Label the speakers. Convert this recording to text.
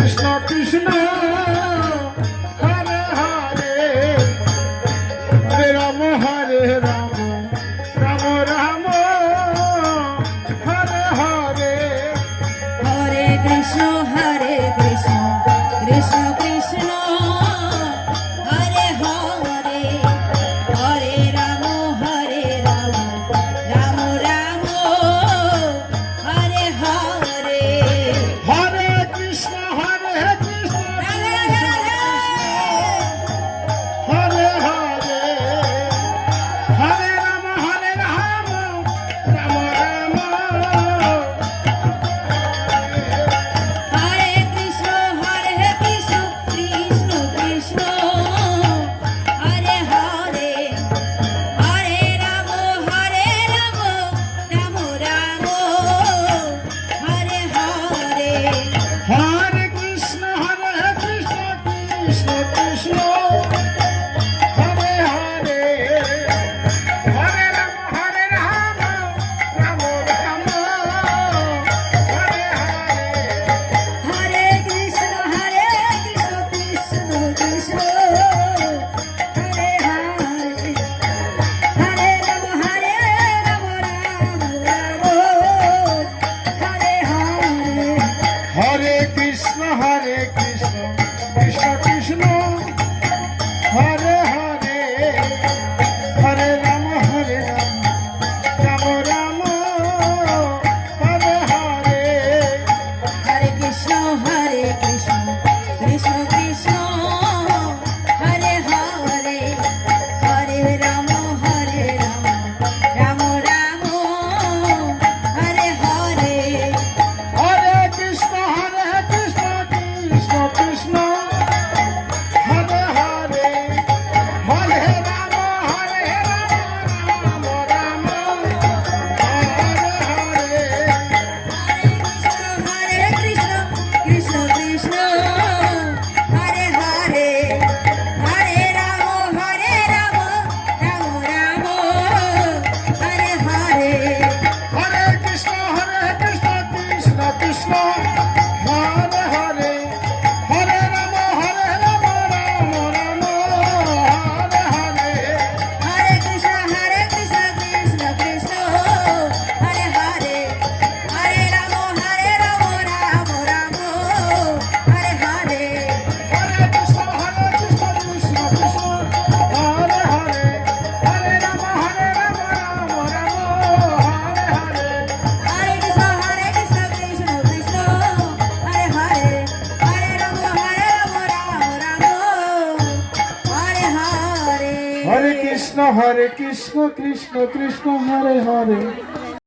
Speaker 1: Krishna Krishna Hare Hare Hare Ram Ram Ram Hare Hare
Speaker 2: Hare Krishna Krishna Krishna Hare Hare Hare Ram Ram Ram Hare Hare
Speaker 1: Hare Krishna
Speaker 2: Radhe Radhe Radhe
Speaker 1: Hare Hare Hare Ram Ram Ram
Speaker 2: Hare Krishna Krishna Krishna Hare Hare Hare Ram Ram Ram Hare Hare
Speaker 1: Hare Krishna Krishna Krishna Hare Hare Hare Ram Ram Ram Hare Hare
Speaker 2: Hare Krishna Krishna Krishna Hare Hare Hare Ram Ram Ram Hare Hare
Speaker 1: Hare Krishna Krishna Krishna Hare Hare Hare Ram Ram Ram Hare Hare
Speaker 2: Hare Krishna Krishna Krishna Hare Hare Hare Ram Ram Ram Hare Hare
Speaker 1: Hare Krishna Krishna Krishna Hare Hare Hare Ram Ram Hare Hare
Speaker 2: Hare Krishna Krishna Hare Hare Hare Ram Ram Ram Hare Hare
Speaker 1: Hare Krishna Krishna Krishna Hare Hare Hare Ram Ram Ram Hare Hare
Speaker 2: Hare Krishna Krishna Krishna Hare Hare Hare Ram Ram Ram Hare Hare
Speaker 1: Hare Krishna Krishna Krishna Hare Hare Hare Ram Ram Ram Hare Hare
Speaker 2: Hare Krishna Krishna Krishna Hare Hare Hare Ram Ram Hare Hare
Speaker 1: Hare Krishna Krishna Krishna Hare Hare